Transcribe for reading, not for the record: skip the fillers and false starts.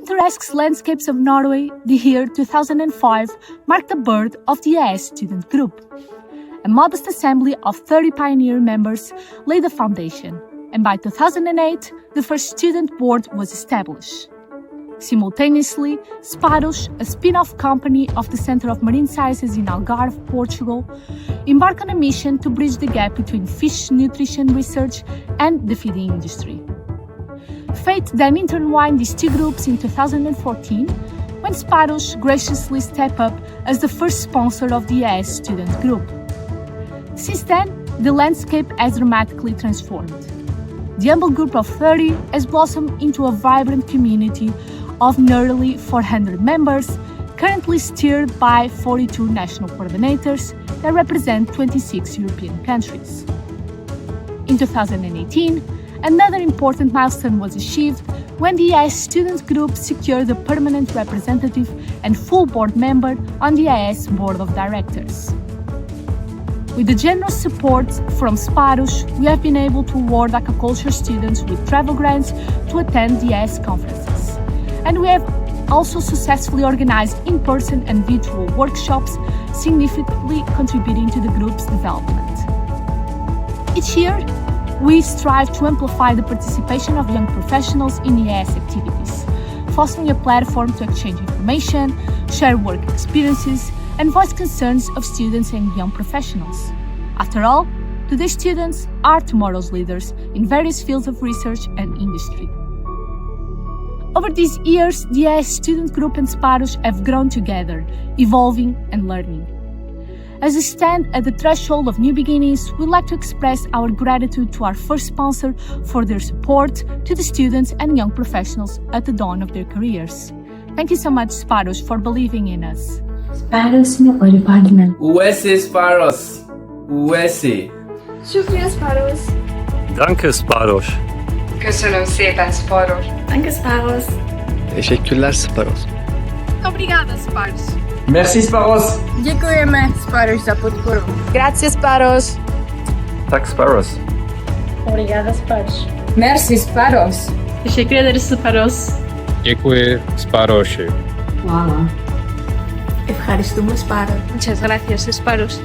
picturesque landscapes of Norway, the year 2005 marked the birth of the EAS student group. A modest assembly of 30 pioneer members laid the foundation, and by 2008, the first student board was established. Simultaneously, Sparos, a spin-off company of the Center of Marine Sciences in Algarve, Portugal, embarked on a mission to bridge the gap between fish nutrition research and the feeding industry. Fate then intertwined these two groups in 2014, when Sparos graciously stepped up as the first sponsor of the EAS student group. Since then, the landscape has dramatically transformed. The humble group of 30 has blossomed into a vibrant community of nearly 400 members, currently steered by 42 national coordinators that represent 26 European countries. In 2018, another important milestone was achieved when the EAS student group secured a permanent representative and full board member on the EAS board of directors. With the generous support from Sparos, we have been able to award aquaculture students with travel grants to attend the EAS conferences. And we have also successfully organized in-person and virtual workshops, significantly contributing to the group's development. Each year, we strive to amplify the participation of young professionals in EAS activities, fostering a platform to exchange information, share work experiences, and voice concerns of students and young professionals. After all, today's students are tomorrow's leaders in various fields of research and industry. Over these years, the EAS student group and Sparos have grown together, evolving and learning. As we stand at the threshold of new beginnings, we'd like to express our gratitude to our first sponsor for their support to the students and young professionals at the dawn of their careers. Thank you so much, Sparos, for believing in us. Sparos ne öyle partner. USA Sparos. USA. Şükriye Sparos. Danke Sparos. Köszönöm szépen, Sparos. Danke Sparos. Teşekkürler Sparos. Obrigada Sparos. Merci Sparos. Děkujeme Sparos za podporu. Grazie, Sparos. Tak Sparos. Obrigada Sparos. Merci, Sparos. Teşekkür ederiz Sparos. Děkuji Sparoši. Valla. Ευχαριστούμε Sparos. Muchas gracias, Sparos.